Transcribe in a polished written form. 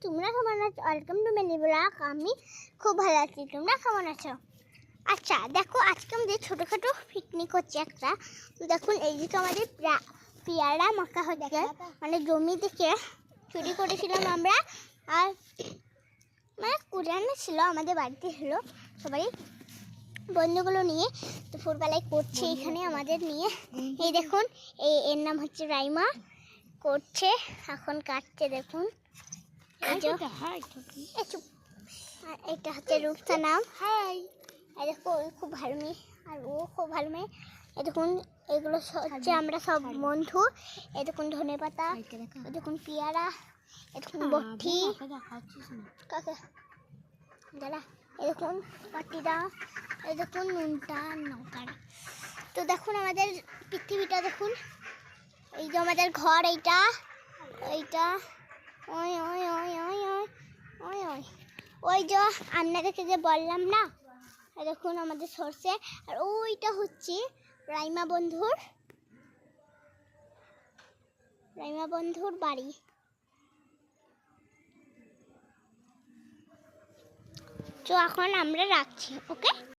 তোমরা কেমন আছো? Welcome to mini blog. আমি খুব ভালো আছি, তোমরা কেমন আছো? আচ্ছা দেখো, আজকে আমাদের ছোটোখাটো পিকনিক হচ্ছে একটা। তো দেখুন এইদিকে আমাদের পেয়ারা মাখা হচ্ছে, মানে জমি থেকে চুরি করেছিলাম আমরা। আর মানে কুড়ানো ছিল, আমাদের বাড়িতে ছিল সবাই বন্ধুগুলো নিয়ে। তো ফুলবেলায় করছে এখানে আমাদের নিয়ে। এই দেখুন, এর নাম হচ্ছে রাইমা, করছে এখন, কাটছে দেখুন। এটা হচ্ছে রূপসা নাম। হাই, দেখো ওই খুব ভালো মেয়ে আর ও খুব ভালো মেয়ে। এই দেখুন এগুলো হচ্ছে আমরা সব বন্ধু। এই দেখুন ধনে পাতা, এই দেখুন পেয়ারা, এই দেখুন বটি কাকে দাঁড়া, এই দেখুন পাটিটা, এই দেখুন নুনটা নৌকাটা। তো দেখুন আমাদের পৃথিবীটা দেখুন, এই যে আমাদের ঘর, এইটা এইটা ওই ওই ওই ওই ওই ওই ওই ওই যে আপনাদেরকে যে বললাম না, দেখুন আমাদের সরষে। আর ওইটা হচ্ছে রাইমা বন্ধুর বাড়ি। তো এখন আমরা রাখছি, ওকে।